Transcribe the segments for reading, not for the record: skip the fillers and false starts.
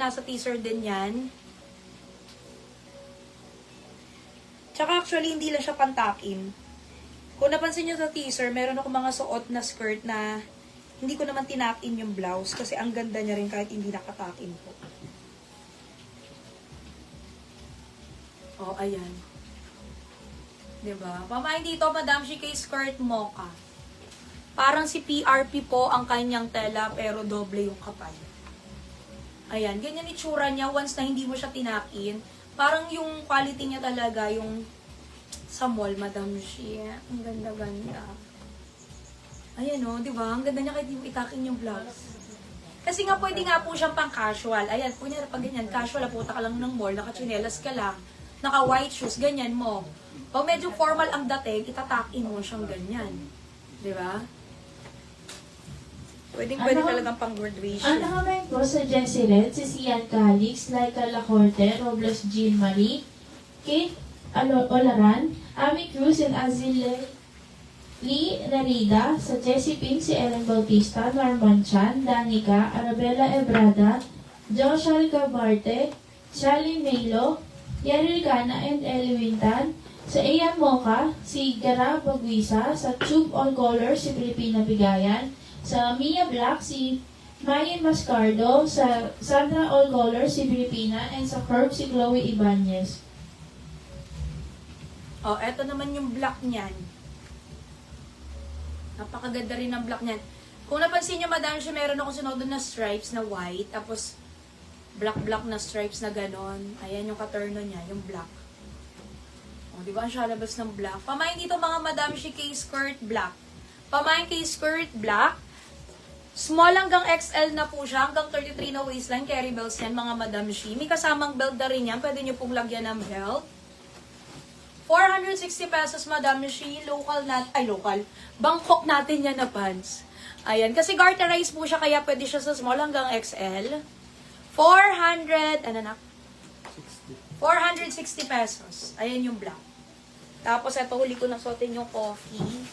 Ayan, nasa teaser din yan. Tsaka actually, hindi lang siya pantakin. Kung napansin nyo sa teaser, meron ako mga suot na skirt na hindi ko naman tinakin yung blouse kasi ang ganda niya rin kahit hindi nakatakin po. Oh, ayan. Diba? Pamain dito, Madam Shikay skirt mocha. Parang si PRP po ang kanyang tela pero doble yung kapal. Ayan, ganyan itsura niya once na hindi mo siya tinakin. Parang yung quality niya talaga, yung sa mall, Madam Shi. Ang ganda-ganda. Ayan o, di ba? Ang ganda niya kahit yung itakin yung blouse. Kasi nga pwede nga po siyang pang casual. Ayan, kunyari pag ganyan, casual, puta ka lang ng mall, naka-chinelas ka lang, naka-white shoes, ganyan mo. Pag medyo formal ang dating, itatakin mo siyang ganyan. Di ba? Pwede talagang pang graduation. Ang nakamay ko sa Jessie Red, si Sian Calix, Laika Lacorte, Robles Jean Marie, Kate Olaran, Ami Cruz, and Azile Lee Narida, sa Jessie Pink, si Ellen Bautista, Norman Chan, Danica, Arabella Ebrada, Joshua Gabarte, Charlie Melo, Yaril Gana, and Ellie Wintan, sa Ayan Mocha, si Gara Baguisa, sa Tube All Colors, si Pilipina Bigayan, sa Mia Black, si Mayan Mascardo, sa Sandra All Colors, si Pilipina, and sa Curve, si Chloe Ibanez. Oh, eto naman yung black niyan. Napakaganda rin ng black niyan. Kung napansin niyo, Madam Shi, meron ako sunod na stripes na white, tapos black na stripes na ganon. Ayan yung katurno niya, yung black. O, di ba ang syalabas ng black? Pamain dito mga Madam Shi K-skirt black. Pamain K-skirt black. Small hanggang XL na po siya, hanggang 33 na waistline, carry belts yan mga Madam Shi. May kasamang belt na rin yan, pwede nyo pong lagyan ng belt. 460 pesos, Madam Shi. Local. Bangkok natin yan na pants. Ayan. Kasi garterized po siya, kaya pwede siya sa small hanggang XL. 460 pesos. Ayan yung black. Tapos, ito, huli ko na suotin yung coffee.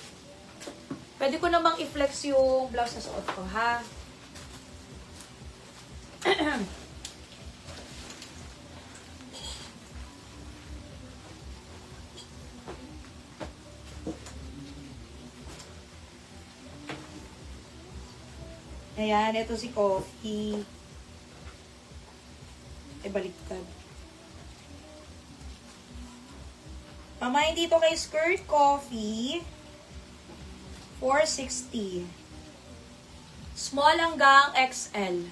Pwede ko namang i-flex yung blouse na suot ko, ha? Ayan, ito si Coffee. Baliktad. Pamain dito kay Skirt Coffee. 460. Small hanggang XL.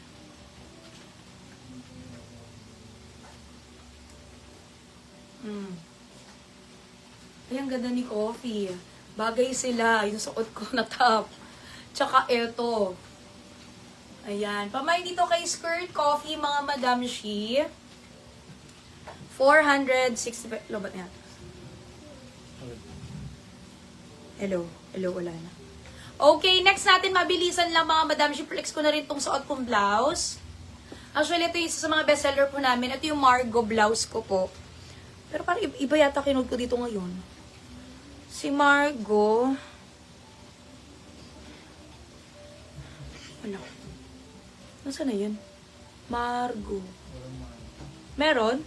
Ay, ang ganda ni Coffee. Bagay sila. Yung suot ko na top. Tsaka eto. Ayan. Pamain dito kay Skirt Coffee, mga Madam Shi. 460. Lobat niya. Hello. Hello, wala na. Okay, next natin, mabilisan lang mga Madam Shi. Flex ko na rin tong suot kong blouse. Actually, ito yung isa sa mga bestseller po namin. Ito yung Margot blouse ko po. Pero parang iba yata kinuha ko dito ngayon. Si Margot. Wala. Nasaan na yun? Margot. Meron?